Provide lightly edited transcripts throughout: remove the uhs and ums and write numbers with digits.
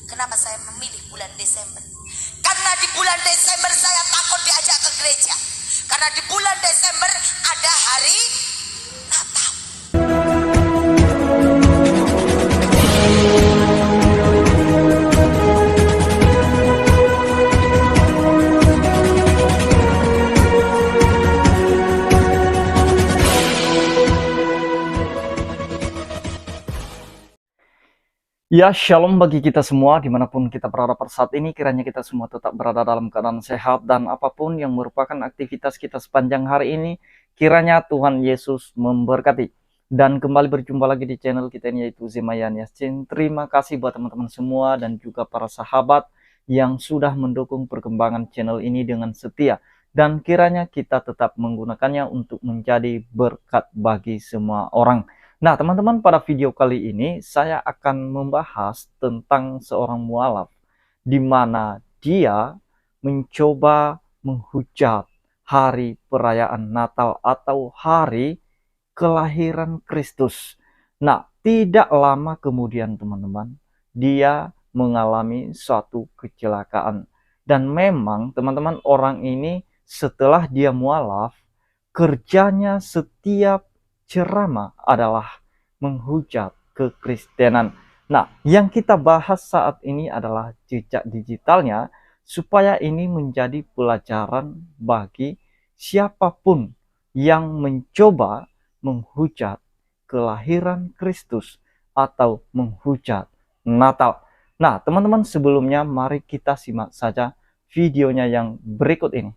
Kenapa saya memilih bulan Desember? Karena di bulan Desember saya takut diajak ke gereja. Karena di bulan Desember ada hari Natal. Ya, shalom bagi kita semua dimanapun kita berada pada saat ini. Kiranya kita semua tetap berada dalam keadaan sehat dan apapun yang merupakan aktivitas kita sepanjang hari ini, kiranya Tuhan Yesus memberkati. Dan kembali berjumpa lagi di channel kita ini, yaitu Zemayan Yasin. Terima kasih buat teman-teman semua dan juga para sahabat yang sudah mendukung perkembangan channel ini dengan setia. Dan kiranya kita tetap menggunakannya untuk menjadi berkat bagi semua orang. Nah, teman-teman, pada video kali ini saya akan membahas tentang seorang mualaf di mana dia mencoba menghujat hari perayaan Natal atau hari kelahiran Kristus. Nah, tidak lama kemudian teman-teman, dia mengalami suatu kecelakaan. Dan memang teman-teman, orang ini setelah dia mualaf, kerjanya setiap ceramah adalah menghujat kekristenan. Nah, yang kita bahas saat ini adalah jejak digitalnya, supaya ini menjadi pelajaran bagi siapapun yang mencoba menghujat kelahiran Kristus atau menghujat Natal. Nah, teman-teman, sebelumnya mari kita simak saja videonya yang berikut ini.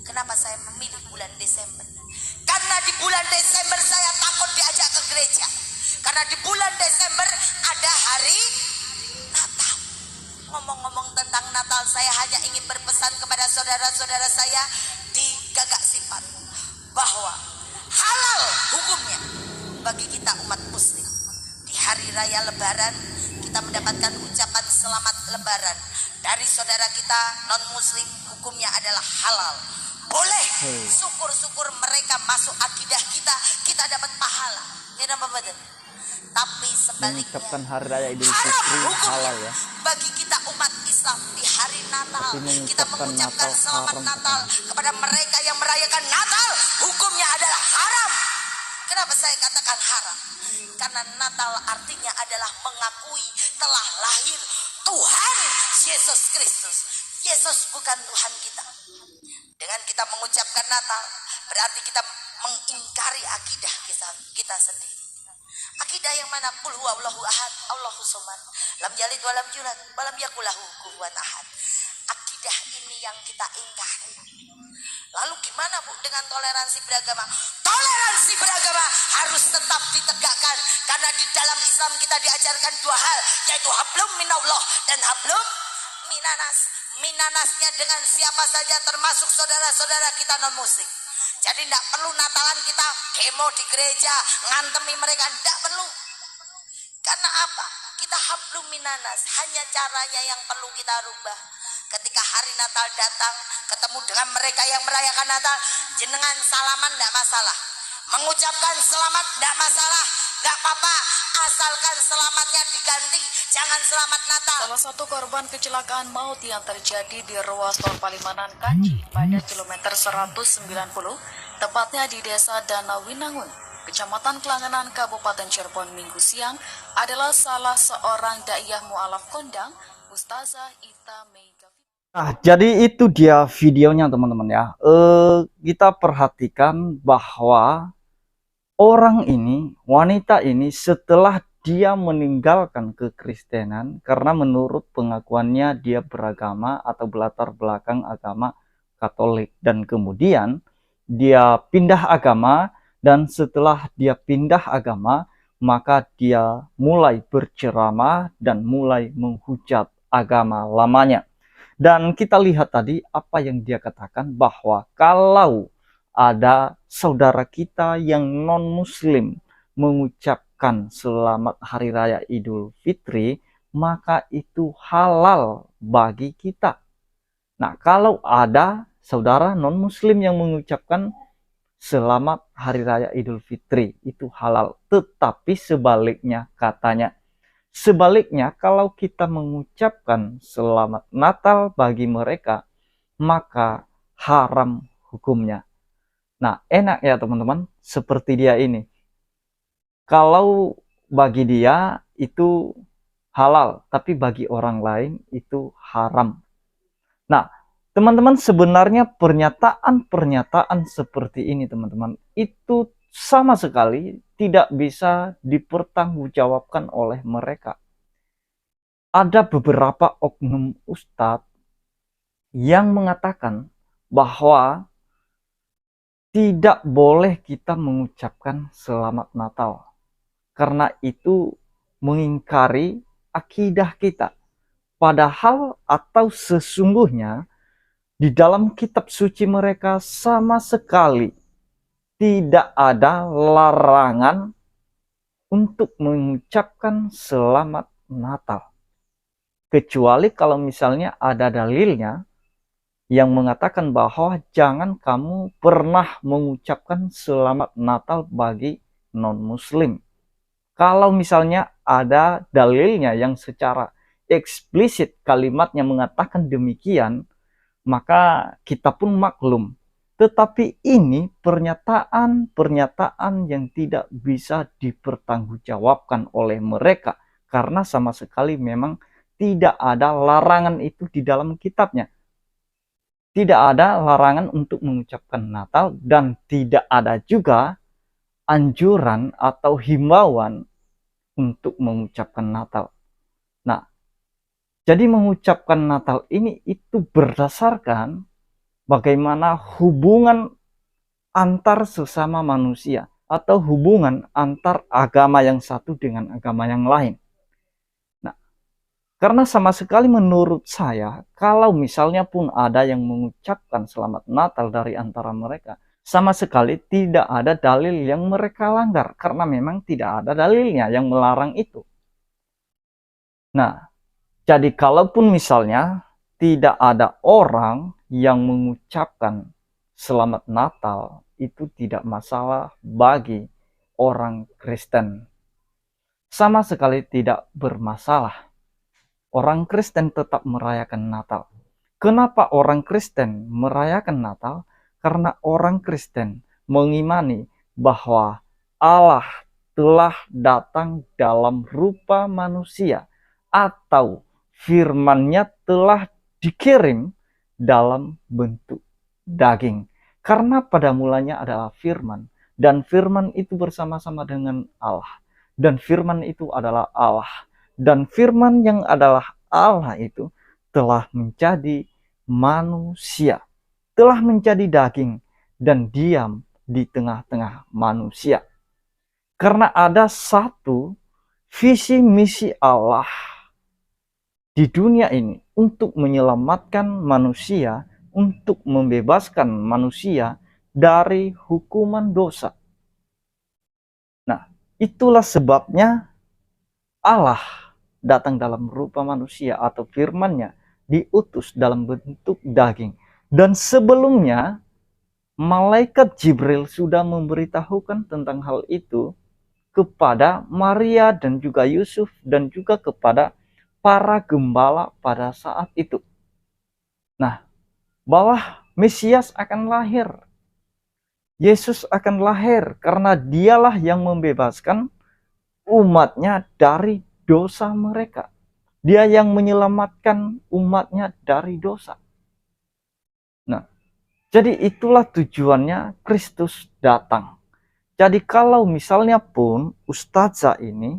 Kenapa saya memilih bulan Desember? Karena di bulan Desember saya takut diajak ke gereja. Karena di bulan Desember ada hari Natal. Ngomong-ngomong tentang Natal, saya hanya ingin berpesan kepada saudara-saudara saya di Gagak Sifat bahwa halal hukumnya bagi kita umat muslim. Di hari raya Lebaran kita mendapatkan ucapan selamat Lebaran dari saudara kita non muslim, hukumnya adalah halal. Boleh syukur-syukur mereka masuk akidah kita, kita dapat pahala. Ya, betul. Tapi sebaliknya, mengucapkan hari raya Idul haram Fitri hukumnya halal ya. bagi kita umat Islam di hari Natal. Kita mengucapkan selamat Natal kepada mereka yang merayakan Natal, hukumnya adalah haram. Kenapa saya katakan haram? Karena Natal artinya adalah mengakui telah lahir Tuhan Yesus Kristus. Yesus bukan Tuhan kita. Dengan kita mengucapkan Natal, berarti kita mengingkari akidah kita sendiri. Akidah yang mana? Qul huwallahu ahad, Allahu samad, lam yalid wa lam yulad wa lam yakul lahu kufuwan ahad. Akidah ini yang kita ingkari. Lalu gimana Bu dengan toleransi beragama? Toleransi beragama harus tetap ditegakkan, karena di dalam Islam kita diajarkan dua hal, yaitu hablum minallah dan hablum minanas. Minanasnya dengan siapa saja, termasuk saudara-saudara kita non muslim. Jadi tidak perlu Natalan kita demo di gereja, ngantemi mereka, tidak perlu. Karena apa? Kita hablum minanas, hanya caranya yang perlu kita rubah. Ketika hari Natal datang, ketemu dengan mereka yang merayakan Natal, jenengan salaman tidak masalah, mengucapkan selamat tidak masalah, tidak apa-apa, asalkan selamatnya diganti, jangan selamat Natal. Salah satu korban kecelakaan maut yang terjadi di ruas tol Palimanan Kanci pada kilometer 190, tepatnya di desa Danau Winangun, Kecamatan Kelangenan, Kabupaten Cirebon Minggu siang, adalah salah seorang daiyah mualaf kondang, Ustazah Ita Mega. Nah, jadi itu dia videonya teman-teman ya. Kita perhatikan bahwa orang ini, wanita ini, setelah dia meninggalkan kekristenan karena menurut pengakuannya dia beragama atau berlatar belakang agama Katolik, dan kemudian dia pindah agama, dan setelah dia pindah agama maka dia mulai berceramah dan mulai menghujat agama lamanya. Dan kita lihat tadi apa yang dia katakan, bahwa kalau ada saudara kita yang non-muslim mengucapkan selamat hari raya Idul Fitri, maka itu halal bagi kita. Nah, kalau ada saudara non-muslim yang mengucapkan selamat hari raya Idul Fitri, itu halal. Tetapi sebaliknya katanya, Sebaliknya, kalau kita mengucapkan selamat Natal bagi mereka, maka haram hukumnya. Nah, enak ya teman-teman, seperti dia ini. Kalau bagi dia itu halal, tapi bagi orang lain itu haram. Nah, teman-teman, sebenarnya pernyataan-pernyataan seperti ini, teman-teman, itu sama sekali tidak bisa dipertanggungjawabkan oleh mereka. Ada beberapa oknum ustadz yang mengatakan bahwa tidak boleh kita mengucapkan selamat Natal, karena itu mengingkari akidah kita. Padahal atau sesungguhnya di dalam kitab suci mereka sama sekali tidak ada larangan untuk mengucapkan selamat Natal. Kecuali kalau misalnya ada dalilnya yang mengatakan bahwa jangan kamu pernah mengucapkan selamat Natal bagi non-muslim. Kalau misalnya ada dalilnya yang secara eksplisit kalimatnya mengatakan demikian, maka kita pun maklum. Tetapi ini pernyataan-pernyataan yang tidak bisa dipertanggungjawabkan oleh mereka, karena sama sekali memang tidak ada larangan itu di dalam kitabnya. Tidak ada larangan untuk mengucapkan Natal, dan tidak ada juga anjuran atau himbauan untuk mengucapkan Natal. Nah, jadi mengucapkan Natal ini itu berdasarkan bagaimana hubungan antar sesama manusia atau hubungan antar agama yang satu dengan agama yang lain. Nah, karena sama sekali menurut saya, kalau misalnya pun ada yang mengucapkan selamat Natal dari antara mereka, sama sekali tidak ada dalil yang mereka langgar, karena memang tidak ada dalilnya yang melarang itu. Nah, jadi kalaupun misalnya tidak ada orang yang mengucapkan selamat Natal, itu tidak masalah bagi orang Kristen. Sama sekali tidak bermasalah. Orang Kristen tetap merayakan Natal. Kenapa orang Kristen merayakan Natal? Karena orang Kristen mengimani bahwa Allah telah datang dalam rupa manusia, atau firman-Nya telah dikirim dalam bentuk daging. Karena pada mulanya adalah firman, dan firman itu bersama-sama dengan Allah, dan firman itu adalah Allah, dan firman yang adalah Allah itu telah menjadi manusia, telah menjadi daging dan diam di tengah-tengah manusia. Karena ada satu visi misi Allah di dunia ini untuk menyelamatkan manusia, untuk membebaskan manusia dari hukuman dosa. Nah, itulah sebabnya Allah datang dalam rupa manusia, atau firman-Nya diutus dalam bentuk daging. Dan sebelumnya malaikat Jibril sudah memberitahukan tentang hal itu kepada Maria dan juga Yusuf dan juga kepada para gembala pada saat itu. Nah, bahwa Mesias akan lahir, Yesus akan lahir karena dialah yang membebaskan umatnya dari dosa mereka. Dia yang menyelamatkan umatnya dari dosa. Nah, jadi itulah tujuannya Kristus datang. Jadi kalau misalnya pun ustazah ini,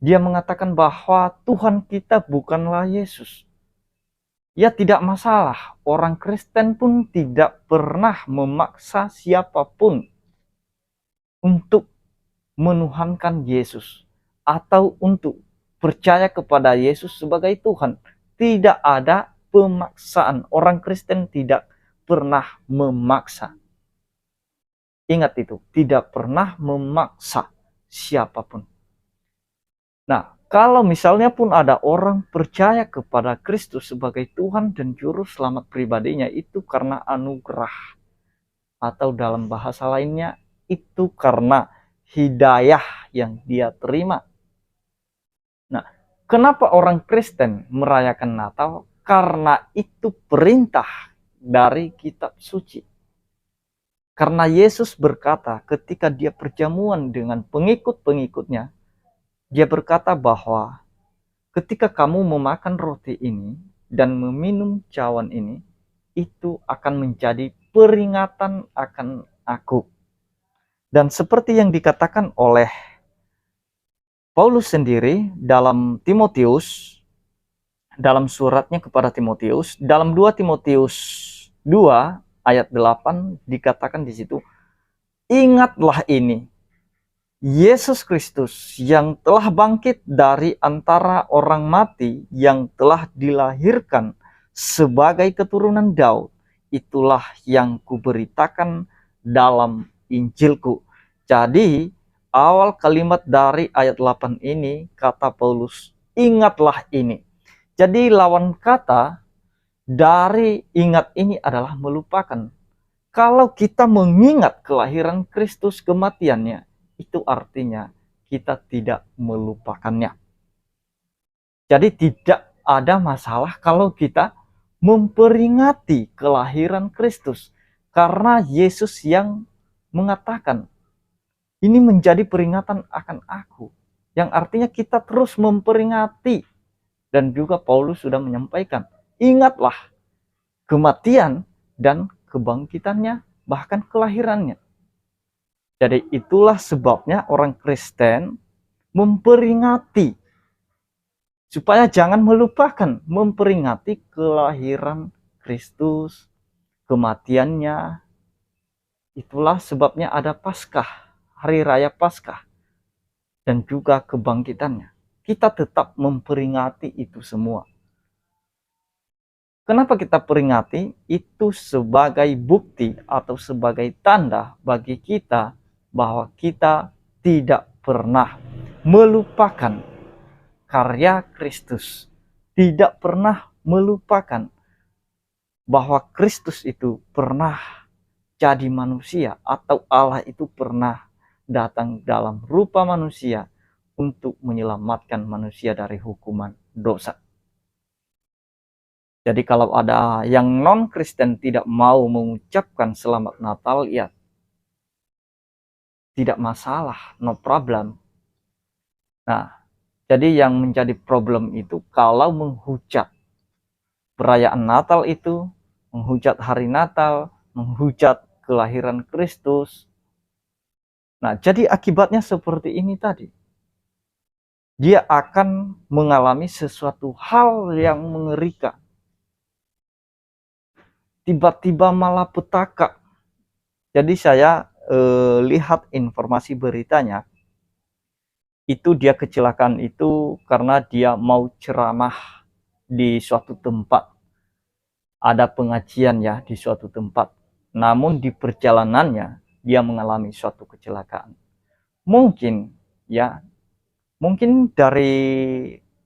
dia mengatakan bahwa Tuhan kita bukanlah Yesus, ya tidak masalah. Orang Kristen pun tidak pernah memaksa siapapun untuk menuhankan Yesus atau untuk percaya kepada Yesus sebagai Tuhan. Tidak ada pemaksaan. Orang Kristen tidak pernah memaksa. Ingat itu, tidak pernah memaksa siapapun. Nah, kalau misalnya pun ada orang percaya kepada Kristus sebagai Tuhan dan Juru Selamat pribadinya, itu karena anugerah. Atau dalam bahasa lainnya, itu karena hidayah yang dia terima. Nah, Kenapa orang Kristen merayakan Natal? Karena itu perintah dari kitab suci. Karena Yesus berkata ketika dia perjamuan dengan pengikut-pengikutnya, dia berkata bahwa ketika kamu memakan roti ini dan meminum cawan ini, itu akan menjadi peringatan akan aku. Dan seperti yang dikatakan oleh Paulus sendiri dalam Timotius, dalam suratnya kepada Timotius, dalam 2 Timotius 2 ayat 8 dikatakan di situ, ingatlah ini, Yesus Kristus yang telah bangkit dari antara orang mati, yang telah dilahirkan sebagai keturunan Daud, itulah yang kuberitakan dalam Injilku. Jadi awal kalimat dari ayat 8 ini, kata Paulus, ingatlah ini. Jadi lawan kata dari ingat ini adalah melupakan. Kalau kita mengingat kelahiran Kristus, kematiannya, itu artinya kita tidak melupakannya. Jadi tidak ada masalah kalau kita memperingati kelahiran Kristus. Karena Yesus yang mengatakan, ini menjadi peringatan akan aku. Yang artinya kita terus memperingati. Dan juga Paulus sudah menyampaikan, ingatlah kematian dan kebangkitannya, bahkan kelahirannya. Jadi itulah sebabnya orang Kristen memperingati. Supaya jangan melupakan, memperingati kelahiran Kristus, kematiannya. Itulah sebabnya ada Paskah, Hari Raya Paskah, dan juga kebangkitannya. Kita tetap memperingati itu semua. Kenapa kita peringati? Itu sebagai bukti atau sebagai tanda bagi kita bahwa kita tidak pernah melupakan karya Kristus. Tidak pernah melupakan bahwa Kristus itu pernah jadi manusia, atau Allah itu pernah datang dalam rupa manusia untuk menyelamatkan manusia dari hukuman dosa. Jadi kalau ada yang non-Kristen tidak mau mengucapkan selamat Natal, ya tidak masalah, no problem. Nah, jadi yang menjadi problem itu kalau menghujat perayaan Natal itu, menghujat hari Natal, menghujat kelahiran Kristus. Nah, jadi akibatnya seperti ini tadi. Dia akan mengalami sesuatu hal yang mengerikan. Tiba-tiba malapetaka. Jadi saya lihat informasi beritanya, itu dia kecelakaan itu karena dia mau ceramah di suatu tempat. Ada pengajian ya di suatu tempat. Namun di perjalanannya dia mengalami suatu kecelakaan. Mungkin dari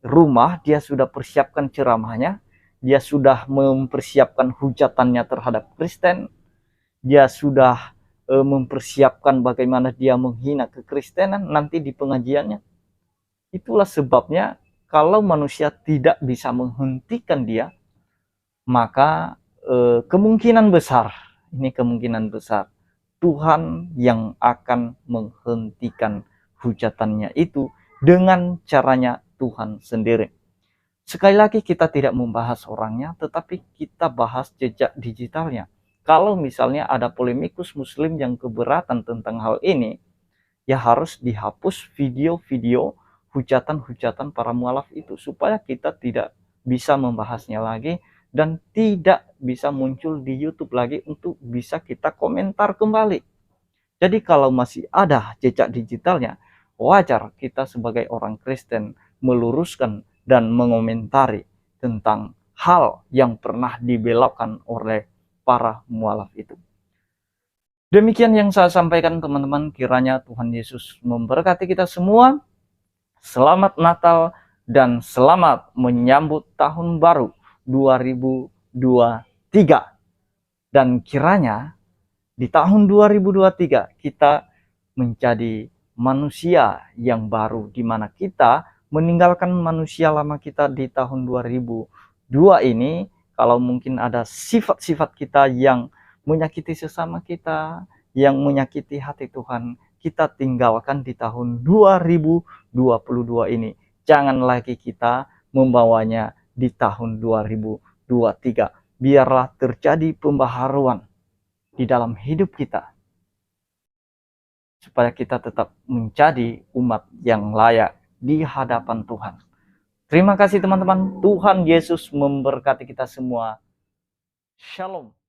rumah dia sudah persiapkan ceramahnya, dia sudah mempersiapkan hujatannya terhadap Kristen, dia sudah mempersiapkan bagaimana dia menghina kekristenan nanti di pengajiannya. Itulah sebabnya kalau manusia tidak bisa menghentikan dia, maka kemungkinan besar Tuhan yang akan menghentikan hujatannya itu dengan caranya Tuhan sendiri. Sekali lagi kita tidak membahas orangnya, tetapi kita bahas jejak digitalnya. Kalau misalnya ada polemikus muslim yang keberatan tentang hal ini, ya harus dihapus video-video hujatan-hujatan para mualaf itu, supaya kita tidak bisa membahasnya lagi dan tidak bisa muncul di YouTube lagi untuk bisa kita komentar kembali. Jadi kalau masih ada jejak digitalnya, wajar kita sebagai orang Kristen meluruskan dan mengomentari tentang hal yang pernah dibelokkan oleh para mualaf itu. Demikian yang saya sampaikan teman-teman, kiranya Tuhan Yesus memberkati kita semua. Selamat Natal dan selamat menyambut tahun baru 2023. Dan kiranya di tahun 2023 kita menjadi manusia yang baru, di mana kita meninggalkan manusia lama kita di tahun 2002 ini. Kalau mungkin ada sifat-sifat kita yang menyakiti sesama kita, yang menyakiti hati Tuhan, kita tinggalkan di tahun 2022 ini. Jangan lagi kita membawanya di tahun 2023. Biarlah terjadi pembaharuan di dalam hidup kita, supaya kita tetap menjadi umat yang layak di hadapan Tuhan. Terima kasih teman-teman. Tuhan Yesus memberkati kita semua. Shalom.